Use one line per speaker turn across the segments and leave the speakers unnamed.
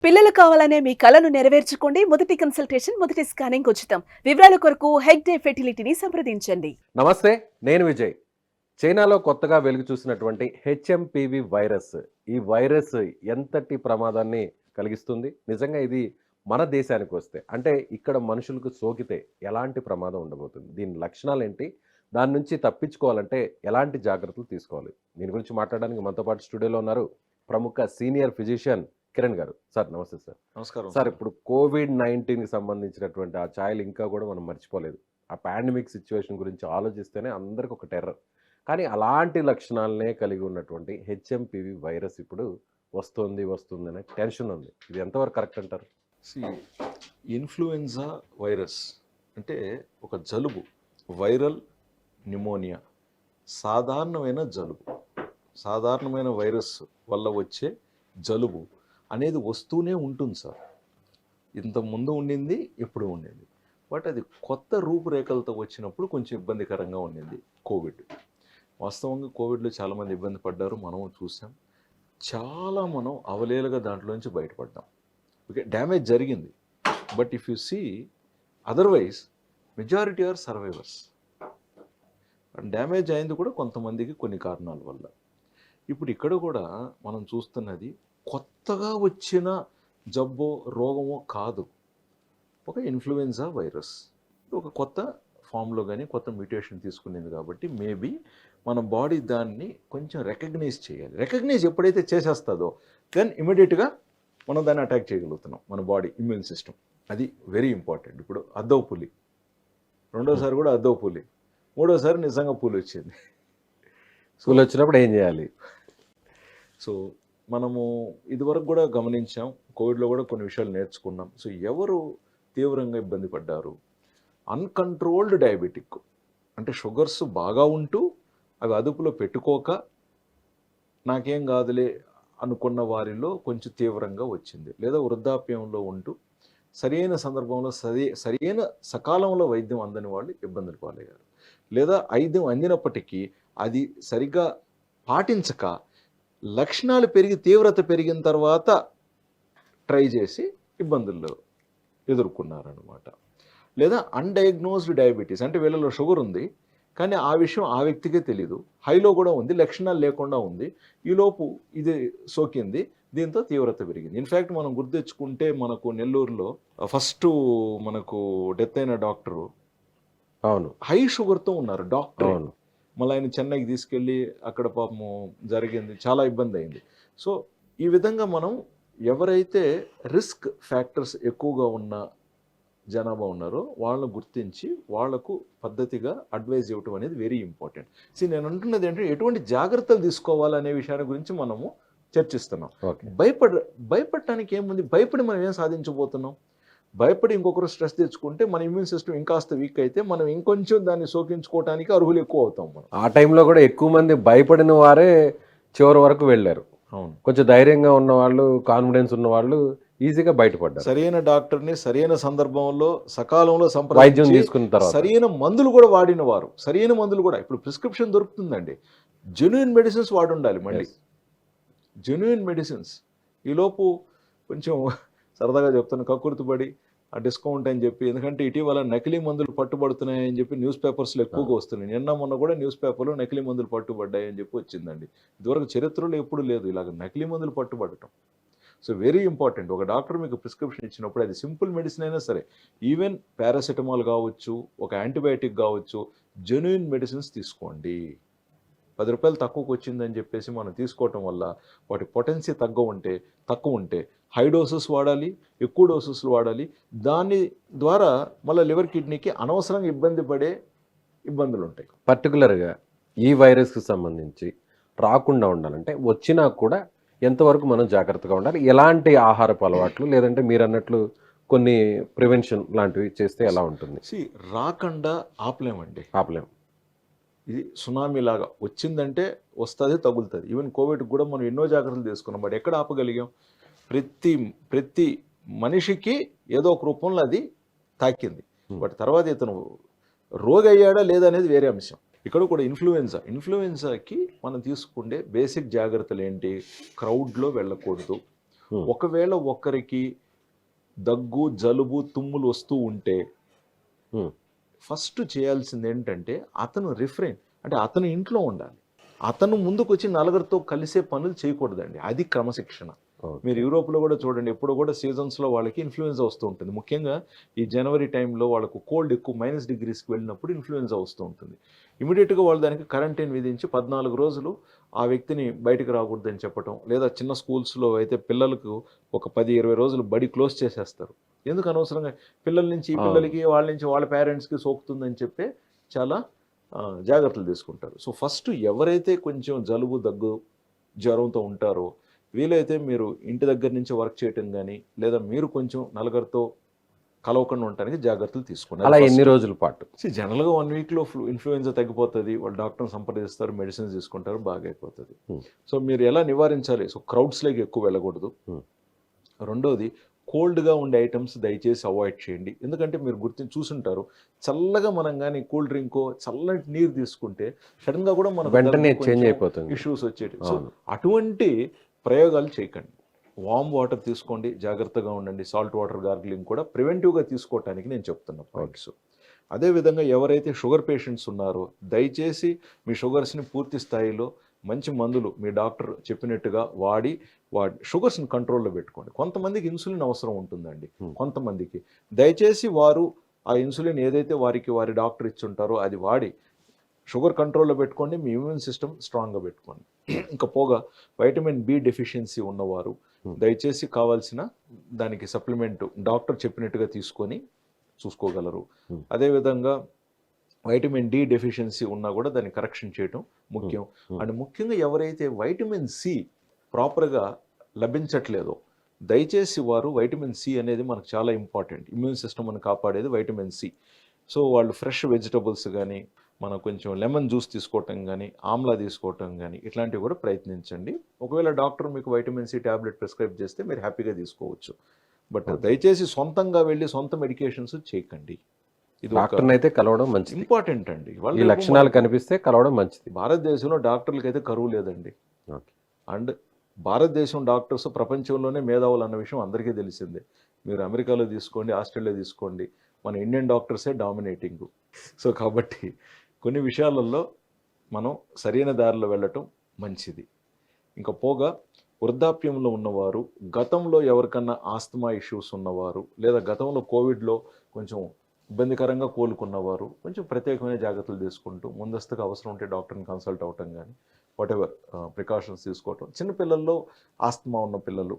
పిల్లలు కావాలనే మీ కలను నెరవేర్చుకోండి. మొదటి కన్సల్టేషన్, మొదటి స్కానింగ్ ఉచితం. వివరాల కొరకు హెగ్డే ఫెర్టిలిటీని సంప్రదించండి.
నమస్తే, నేను విజయ్. చైనాలో కొత్తగా వెలుగు చూసినటువంటి హెచ్ఎంపీవీ వైరస్. ఈ వైరస్ ఎంతటి ప్రమాదాన్ని కలిగిస్తుంది? నిజంగా ఇది మన దేశానికి వస్తే, అంటే ఇక్కడ మనుషులకు సోకితే ఎలాంటి ప్రమాదం ఉండబోతుంది? దీని లక్షణాలేంటి? దాని నుంచి తప్పించుకోవాలంటే ఎలాంటి జాగ్రత్తలు తీసుకోవాలి? దీని గురించి మాట్లాడడానికి మనతో పాటు స్టూడియోలో ఉన్నారు ప్రముఖ సీనియర్ ఫిజిషియన్ కిరణ్ గారు. సార్ నమస్తే సార్.
నమస్కారం
సార్, ఇప్పుడు కోవిడ్-19కి సంబంధించినటువంటి ఆ ఛాయలు ఇంకా కూడా మనం మర్చిపోలేదు. ఆ పాండమిక్ సిచ్యువేషన్ గురించి ఆలోచిస్తేనే అందరికి ఒక టెర్రర్. కానీ అలాంటి లక్షణాలనే కలిగి ఉన్నటువంటి హెచ్ఎంపీవీ వైరస్ ఇప్పుడు వస్తుందనే టెన్షన్ ఉంది. ఇది ఎంతవరకు కరెక్ట్ అంటారు?
ఇన్ఫ్లుయెన్జా వైరస్ అంటే ఒక జలుబు, వైరల్ న్యూమోనియా, సాధారణమైన జలుబు, సాధారణమైన వైరస్ వల్ల వచ్చే జలుబు అనేది వస్తూనే ఉంటుంది సార్. ఇంత ముందు ఉండింది, ఇప్పుడు ఉండింది. బట్ అది కొత్త రూపురేఖలతో వచ్చినప్పుడు కొంచెం ఇబ్బందికరంగా ఉండింది కోవిడ్. వాస్తవంగా కోవిడ్లో చాలామంది ఇబ్బంది పడ్డారు, మనం చూసాం. చాలా మనం అవలేలుగా దాంట్లో నుంచి బయటపడ్డాం. ఓకే, డ్యామేజ్ జరిగింది. But if you see otherwise majority are survivors. Damage అయింది కూడా కొంతమందికి కొన్ని కారణాల వల్ల. ఇప్పుడు ఇక్కడ కూడా మనం చూస్తున్నది కొత్తగా వచ్చిన జబ్బో రోగమో కాదు, ఒక ఇన్ఫ్లుయెన్జా వైరస్. ఒక కొత్త ఫామ్లో కానీ కొత్త మ్యూటేషన్ తీసుకునేది కాబట్టి మేబీ మన బాడీ దాన్ని కొంచెం రికగ్నైజ్ చేయాలి. రికగ్నైజ్ ఎప్పుడైతే చేసేస్తుందో దెన్ ఇమీడియట్గా మనం దాన్ని అటాక్ చేయగలుగుతున్నాం, మన బాడీ ఇమ్యూన్ సిస్టమ్. అది వెరీ ఇంపార్టెంట్. ఇప్పుడు అద్దవు పులి, రెండోసారి కూడా అద్దవు పులి, మూడోసారి నిజంగా పులి వచ్చింది.
స్కూల్ వచ్చినప్పుడు ఏం చేయాలి?
సో మనము ఇదివరకు కూడా గమనించాం, కోవిడ్లో కూడా కొన్ని విషయాలు నేర్చుకున్నాం. సో ఎవరు తీవ్రంగా ఇబ్బంది పడ్డారు? అన్కంట్రోల్డ్ డయాబెటిక్, అంటే షుగర్స్ బాగా ఉంటూ అవి అదుపులో పెట్టుకోక నాకేం కాదులే అనుకున్న వారిలో కొంచెం తీవ్రంగా వచ్చింది. లేదా వృద్ధాప్యంలో ఉంటూ సరైన సందర్భంలో సరైన సకాలంలో వైద్యం అందని వాళ్ళు ఇబ్బందులు పాలయ్యారు. లేదా వైద్యం అందినప్పటికీ అది సరిగ్గా పాటించక లక్షణాలు పెరిగి తీవ్రత పెరిగిన తర్వాత ట్రై చేసి ఇబ్బందుల్లో ఎదుర్కొన్నారనమాట. లేదా అన్డయాగ్నోస్డ్ డయాబెటీస్, అంటే వీళ్ళలో షుగర్ ఉంది కానీ ఆ విషయం ఆ వ్యక్తికే తెలీదు, హైలో కూడా ఉంది, లక్షణాలు లేకుండా ఉంది, ఈలోపు ఇది సోకింది, దీంతో తీవ్రత పెరిగింది. ఇన్ఫ్యాక్ట్ మనం గుర్తెచ్చుకుంటే మనకు నెల్లూరులో ఫస్ట్ మనకు డెత్ అయిన డాక్టరు
అవును,
హై షుగర్తో ఉన్నారు డాక్టర్.
అవును.
మళ్ళీ ఆయన చెన్నైకి తీసుకెళ్ళి అక్కడ పాపము జరిగింది, చాలా ఇబ్బంది అయింది. సో ఈ విధంగా మనం ఎవరైతే రిస్క్ ఫ్యాక్టర్స్ ఎక్కువగా ఉన్న జనాభా ఉన్నారో వాళ్ళని గుర్తించి వాళ్లకు పద్ధతిగా అడ్వైజ్ ఇవ్వటం అనేది వెరీ ఇంపార్టెంట్. నేను అంటున్నది ఏంటంటే ఎటువంటి జాగ్రత్తలు తీసుకోవాలనే విషయాన్ని గురించి మనము చర్చిస్తున్నాం. భయపడటానికి ఏముంది? భయపడి మనం ఏం సాధించబోతున్నాం? భయపడి ఇంకొకరు స్ట్రెస్ తెచ్చుకుంటే మన ఇమ్యూన్ సిస్టమ్ ఇంకాస్త వీక్ అయితే మనం ఇంకొంచెం దాన్ని సోకించుకోవడానికి అర్హులు ఎక్కువ అవుతాం. మనం
ఆ టైంలో కూడా ఎక్కువ మంది భయపడిన వారే చివరి వరకు వెళ్ళారు.
అవును,
కొంచెం ధైర్యంగా ఉన్న వాళ్ళు, కాన్ఫిడెన్స్ ఉన్న వాళ్ళు ఈజీగా బయటపడ్డారు.
సరైన డాక్టర్ని సరైన సందర్భంలో సకాలంలో
వైద్యం
సంప్రదించి
తీసుకున్న తర్వాత
సరైన మందులు కూడా వాడిన వారు, సరైన మందులు కూడా ఇప్పుడు ప్రిస్క్రిప్షన్ దొరుకుతుందండి, జెన్యూన్ మెడిసిన్స్ వాడి ఉండాలి. మళ్ళీ జెన్యూన్ మెడిసిన్స్. ఈలోపు కొంచెం సరదాగా చెప్తాను, కక్కుర్తిపడి ఆ డిస్కౌంట్ అని చెప్పి, ఎందుకంటే ఇటీవల నకిలీ మందులు పట్టుబడుతున్నాయని చెప్పి న్యూస్ పేపర్స్లో ఎక్కువగా వస్తున్నాయి. నిన్న మొన్న కూడా న్యూస్ పేపర్లో నకిలీ మందులు పట్టుబడ్డాయని చెప్పి వచ్చిందండి. ఇదివరకు చరిత్రలో ఎప్పుడు లేదు ఇలాగ నకిలీ మందులు పట్టుబడటం. So very important. ఒక డాక్టర్ మీకు ప్రిస్క్రిప్షన్ ఇచ్చినప్పుడు అది సింపుల్ మెడిసిన్ అయినా సరే, ఈవెన్ పారాసెటమాల్ కావచ్చు, ఒక యాంటీబయాటిక్ కావచ్చు, జెన్యూన్ మెడిసిన్స్ తీసుకోండి. 10 రూపాయలు తక్కువకి వచ్చిందని చెప్పేసి మనం తీసుకోవటం వల్ల వాటి పొటెన్సీ తక్కువ ఉంటే హై డోసెస్ వాడాలి, ఎక్కువ డోసెస్లు వాడాలి. దాని ద్వారా మళ్ళీ లివర్ కిడ్నీకి అనవసరంగా ఇబ్బందులు ఉంటాయి.
పర్టికులర్గా ఈ వైరస్కి సంబంధించి రాకుండా ఉండాలంటే వచ్చినా కూడా ఎంతవరకు మనం జాగ్రత్తగా ఉండాలి? ఎలాంటి ఆహారపు అలవాట్లు, లేదంటే మీరు అన్నట్లు కొన్ని ప్రివెన్షన్ లాంటివి చేస్తే ఎలా ఉంటుంది?
రాకుండా ఆపలేం. ఇది సునామీ లాగా వచ్చిందంటే వస్తుంది, తగులుతుంది. ఈవెన్ కోవిడ్ కూడా మనం ఎన్నో జాగ్రత్తలు తీసుకున్నాం, బట్ ఎక్కడ ఆపగలిగాం? ప్రతి మనిషికి ఏదో ఒక రూపంలో అది తాకింది. బట్ తర్వాత ఇతను రోగి అయ్యాడా లేదా అనేది వేరే అంశం. ఇక్కడ కూడా ఇన్ఫ్లుయెన్జాకి మనం తీసుకుంటే బేసిక్ జాగ్రత్తలు ఏంటి? క్రౌడ్లో వెళ్ళకూడదు, ఒకవేళ ఒక్కరికి దగ్గు, జలుబు, తుమ్ములు వస్తూ ఉంటే ఫస్ట్ చేయాల్సింది ఏంటంటే అతను రిఫ్రెయిన్, అంటే అతను ఇంట్లో ఉండాలి. అతను ముందుకు వచ్చి నలుగురితో కలిసే పనులు చేయకూడదండి. అది క్రమశిక్షణ. మీరు యూరోప్లో కూడా చూడండి, ఎప్పుడు కూడా సీజన్స్లో వాళ్ళకి ఇన్ఫ్లుయెన్జా వస్తూ ఉంటుంది. ముఖ్యంగా ఈ జనవరి టైంలో వాళ్ళకు కోల్డ్ ఎక్కువ -డిగ్రీస్కి వెళ్ళినప్పుడు ఇన్ఫ్లుయెన్జా వస్తూ ఉంటుంది. ఇమీడియట్గా వాళ్ళు దానికి క్వారంటైన్ విధించి 14 రోజులు ఆ వ్యక్తిని బయటకు రాకూడదని చెప్పటం, లేదా చిన్న స్కూల్స్లో అయితే పిల్లలకు ఒక 10-20 రోజులు బడి క్లోజ్ చేసేస్తారు. ఎందుకు అనవసరంగా పిల్లల నుంచి పిల్లలకి, వాళ్ళ నుంచి వాళ్ళ పేరెంట్స్కి సోకుతుందని చెప్పి చాలా జాగ్రత్తలు తీసుకుంటారు. సో ఫస్ట్ ఎవరైతే కొంచెం జలుబు, దగ్గు, జ్వరంతో ఉంటారో వీలైతే మీరు ఇంటి దగ్గర నుంచి వర్క్ చేయటం కానీ, లేదా మీరు కొంచెం నలుగురితో కలవకుండా ఉండటానికి జాగ్రత్తలు తీసుకోండి.
అలా ఎన్ని రోజుల పాటు?
జనరల్గా 1 వీక్లో ఇన్ఫ్లుయెన్జా తగ్గిపోతుంది. వాళ్ళు డాక్టర్ని సంప్రదిస్తారు, మెడిసిన్స్ తీసుకుంటారు, బాగా అయిపోతుంది. సో మీరు ఎలా నివారించాలి? సో క్రౌడ్స్లోకి ఎక్కువ వెళ్ళకూడదు. రెండోది, కోల్డ్గా ఉండే ఐటమ్స్ దయచేసి అవాయిడ్ చేయండి. ఎందుకంటే మీరు చూసుంటారు, చల్లగా మనం కానీ కూల్ డ్రింకో చల్లటి నీరు తీసుకుంటే సడన్గా కూడా మనకు
వెంటనే చేంజ్ అయిపోతుంది,
ఇష్యూస్ వచ్చేటి. సో అటువంటి ప్రయోగాలు చేయకండి. వామ్ వాటర్ తీసుకోండి, జాగ్రత్తగా ఉండండి. సాల్ట్ వాటర్ గార్గిలింగ్ కూడా ప్రివెంటివ్గా తీసుకోవటానికి నేను చెప్తున్నా పాయింట్స్. అదేవిధంగా ఎవరైతే షుగర్ పేషెంట్స్ ఉన్నారో దయచేసి మీ షుగర్స్ని పూర్తి స్థాయిలో మంచి మందులు మీ డాక్టర్ చెప్పినట్టుగా వాడి షుగర్స్ని కంట్రోల్లో పెట్టుకోండి. కొంతమందికి ఇన్సులిన్ అవసరం ఉంటుందండి, కొంతమందికి దయచేసి వారు ఆ ఇన్సులిన్ ఏదైతే వారి డాక్టర్ ఇచ్చుంటారో అది వాడి షుగర్ కంట్రోల్లో పెట్టుకోండి. మీ ఇమ్యూన్ సిస్టమ్ స్ట్రాంగ్గా పెట్టుకోండి. ఇంకా పోగా వైటమిన్ బి డెఫిషియన్సీ ఉన్నవారు దయచేసి కావాల్సిన దానికి సప్లిమెంట్ డాక్టర్ చెప్పినట్టుగా తీసుకొని చూసుకోగలరు. అదేవిధంగా వైటమిన్ డి డెఫిషియన్సీ ఉన్నా కూడా దాన్ని కరెక్షన్ చేయటం ముఖ్యం. అండ్ ముఖ్యంగా ఎవరైతే వైటమిన్ సి ప్రాపర్గా లభించట్లేదో దయచేసి వారు, వైటమిన్ సి అనేది మనకు చాలా ఇంపార్టెంట్, ఇమ్యూన్ సిస్టమ్ని కాపాడేది వైటమిన్ సి. సో వాళ్ళు ఫ్రెష్ వెజిటబుల్స్ కానీ, మనం కొంచెం లెమన్ జ్యూస్ తీసుకోవటం కానీ, ఆమ్లా తీసుకోవటం కానీ ఇట్లాంటివి కూడా ప్రయత్నించండి. ఒకవేళ డాక్టర్ మీకు వైటమిన్ సి ట్యాబ్లెట్ ప్రిస్క్రైబ్ చేస్తే మీరు హ్యాపీగా తీసుకోవచ్చు. బట్ దయచేసి సొంతంగా వెళ్ళి సొంత మెడికేషన్స్ చేయకండి. ఇది
డాక్టర్ని అయితే కలవడం మంచిది,
ఇంపార్టెంట్ అండి.
ఈ లక్షణాలు కనిపిస్తే కలవడం మంచిది.
భారతదేశంలో డాక్టర్లకి అయితే కరువు లేదండి. అండ్ భారతదేశం డాక్టర్స్ ప్రపంచంలోనే మేధావులు అన్న విషయం అందరికీ తెలిసిందే. మీరు అమెరికాలో తీసుకోండి, ఆస్ట్రేలియా తీసుకోండి, మన ఇండియన్ డాక్టర్సే డామినేటింగ్. సో కాబట్టి కొన్ని విషయాలలో మనం సరైన దారిలో వెళ్ళటం మంచిది. ఇంకా పోగా వృద్ధాప్యంలో ఉన్నవారు, గతంలో ఎవరికన్నా ఆస్తమా ఇష్యూస్ ఉన్నవారు, లేదా గతంలో కోవిడ్లో కొంచెం ఇబ్బందికరంగా కోలుకున్నవారు కొంచెం ప్రత్యేకమైన జాగ్రత్తలు తీసుకుంటూ ముందస్తుగా అవసరం ఉంటే డాక్టర్ని కన్సల్ట్ అవ్వటం కానీ, వాటెవర్ ప్రికాషన్స్ తీసుకోవటం. చిన్నపిల్లల్లో ఆస్తమా ఉన్న పిల్లలు,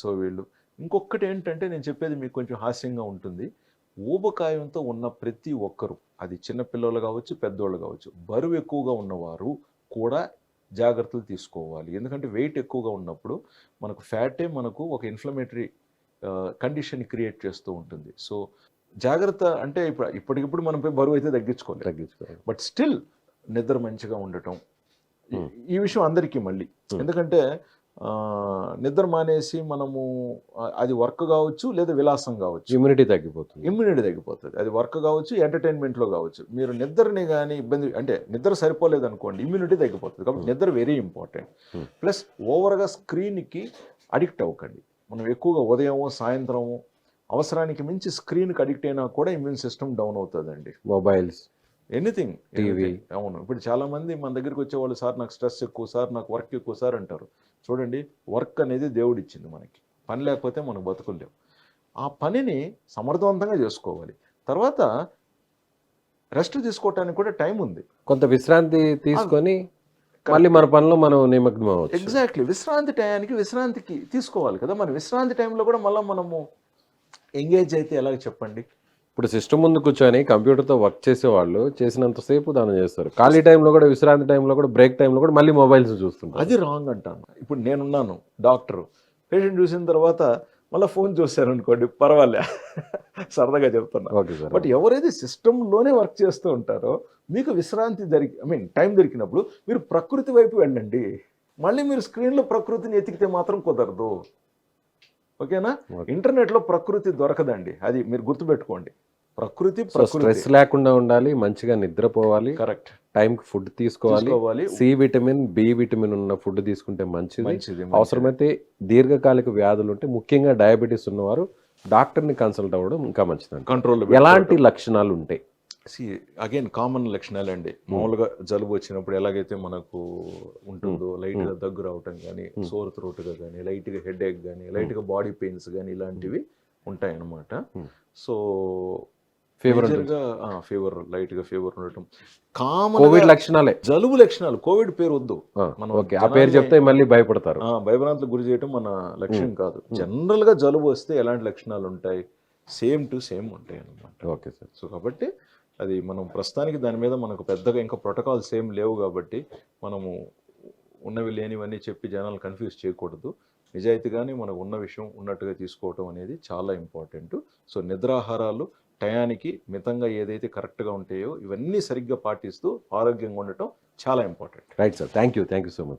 సో వీళ్ళు. ఇంకొకటి ఏంటంటే నేను చెప్పేది మీకు కొంచెం హాస్యంగా ఉంటుంది. ఊబకాయంతో ఉన్న ప్రతి ఒక్కరు, అది చిన్నపిల్లలు కావచ్చు, పెద్దోళ్ళు కావచ్చు, బరువు ఎక్కువగా ఉన్నవారు కూడా జాగ్రత్తలు తీసుకోవాలి. ఎందుకంటే వెయిట్ ఎక్కువగా ఉన్నప్పుడు మనకు ఫ్యాటే మనకు ఒక ఇన్ఫ్లమేటరీ కండిషన్ క్రియేట్ చేస్తూ ఉంటుంది. సో జాగ్రత్త అంటే ఇప్పటికిప్పుడు మనం బరువు అయితే తగ్గించుకోవాలి. బట్ స్టిల్ నిద్ర మంచిగా ఉండటం, ఈ విషయం అందరికీ మళ్ళీ. ఎందుకంటే నిద్ర మానేసి మనము అది వర్క్ కావచ్చు లేదా విలాసం కావచ్చు, ఇమ్యూనిటీ తగ్గిపోతుంది. అది వర్క్ కావచ్చు, ఎంటర్టైన్మెంట్లో కావచ్చు. మీరు నిద్రని కానీ ఇబ్బంది అంటే నిద్ర సరిపోలేదు అనుకోండి, ఇమ్యూనిటీ తగ్గిపోతుంది. కాబట్టి నిద్ర వెరీ ఇంపార్టెంట్. ప్లస్ ఓవర్గా స్క్రీన్కి అడిక్ట్ అవ్వకండి. మనం ఎక్కువగా ఉదయము, సాయంత్రము అవసరానికి మించి స్క్రీన్కి అడిక్ట్ అయినా కూడా ఇమ్యూన్ సిస్టమ్ డౌన్ అవుతుందండి.
Mobiles,
anything, TV. అవును, ఇప్పుడు చాలామంది మన దగ్గరికి వచ్చేవాళ్ళు, సార్ నాకు స్ట్రెస్ ఎక్కువ, సార్ నాకు వర్క్ ఎక్కువ సార్ అంటారు. చూడండి, వర్క్ అనేది దేవుడు ఇచ్చింది మనకి. పని లేకపోతే మనం బతుకులేం. ఆ పనిని సమర్థవంతంగా చేసుకోవాలి. తర్వాత రెస్ట్ తీసుకోవటానికి కూడా టైం ఉంది.
కొంత విశ్రాంతి తీసుకొని మళ్ళీ మన పనిలో మనం నిమగ్నం అవ్వచ్చు.
ఎగ్జాక్ట్లీ, విశ్రాంతి టయానికి విశ్రాంతికి తీసుకోవాలి కదా. మన విశ్రాంతి టైంలో కూడా మళ్ళీ మనము ఎంగేజ్ అయితే ఎలాగ చెప్పండి.
ఇప్పుడు సిస్టమ్ ముందు కూర్చొని కంప్యూటర్తో వర్క్ చేసేవాళ్ళు చేసినంతసేపు దాన్ని చేస్తారు. ఖాళీ టైంలో కూడా, విశ్రాంతి టైంలో కూడా, బ్రేక్ టైంలో కూడా మళ్ళీ మొబైల్స్ చూస్తుంటారు.
అది రాంగ్ అంటాను. ఇప్పుడు నేనున్నాను డాక్టర్, పేషెంట్ చూసిన తర్వాత మళ్ళీ ఫోన్ చూశారు అనుకోండి, పర్వాలే, సరదాగా చెప్తున్నా. బట్ ఎవరైతే సిస్టంలోనే వర్క్ చేస్తూ ఉంటారో మీకు విశ్రాంతి టైం దొరికినప్పుడు మీరు ప్రకృతి వైపు వెళ్ళండి. మళ్ళీ మీరు స్క్రీన్లో ప్రకృతిని ఎతికితే మాత్రం కుదరదు. ఓకేనా? ఇంటర్నెట్లో ప్రకృతి దొరకదండి, అది మీరు గుర్తుపెట్టుకోండి. ప్రకృతి
సో స్ట్రెస్ లేకుండా ఉండాలి, మంచిగా నిద్రపోవాలి,
కరెక్ట్
టైంకి ఫుడ్ తీసుకోవాలి, సి విటమిన్, బి విటమిన్ ఉన్న ఫుడ్ తీసుకుంటే మంచిది.
మంచిది
అవసరమైతే దీర్ఘకాలిక వ్యాధులు ఉంటే, ముఖ్యంగా డయాబెటీస్ ఉన్నవారు డాక్టర్ని కన్సల్ట్ అవ్వడం ఇంకా మంచిది.
కంట్రోల్.
ఎలాంటి లక్షణాలు ఉంటాయి?
అగైన్ కామన్ లక్షణాలు అండి. మామూలుగా జలుబు వచ్చినప్పుడు ఎలాగైతే మనకు ఉంటుందో, లైట్ గా దగ్గు రావటం కానీ, సోర్ థ్రోట్ గా కానీ, లైట్ గా హెడ్ ఏక్ కానీ, లైట్ గా బాడీ పెయిన్స్ కానీ, ఇలాంటివి ఉంటాయి అన్నమాట. సో
ఫీవర్
ఫీవర్, లైట్ గా ఫీవర్ ఉండటం కామన్
కోవిడ్ లక్షణాలే.
జలుబు లక్షణాలు. కోవిడ్ పేరు వద్దు, మనం
ఓకే, ఆ పేరు చెప్తే మళ్ళీ భయపడతారు.
భయభ్రాంతులకు గురి చేయటం మన లక్ష్యం కాదు. జనరల్ గా జలుబు వస్తే ఎలాంటి లక్షణాలు ఉంటాయి, సేమ్ టు సేమ్ ఉంటాయి అన్నమాట.
Okay sir.
సో కాబట్టి అది మనం ప్రస్తుతానికి దాని మీద మనకు పెద్దగా ఇంకా ప్రోటోకాల్స్ ఏం లేవు కాబట్టి మనము ఉన్నవి లేనివన్నీ చెప్పి జనాలు కన్ఫ్యూజ్ చేయకూడదు. నిజాయితీగానే మనకు ఉన్న విషయం ఉన్నట్టుగా తీసుకోవటం అనేది చాలా ఇంపార్టెంట్. సో నిద్రాహారాలు టయానికి మితంగా ఏదైతే కరెక్ట్గా ఉంటాయో ఇవన్నీ సరిగ్గా పాటిస్తూ ఆరోగ్యంగా ఉండటం చాలా important.
Right sir, thank you so much.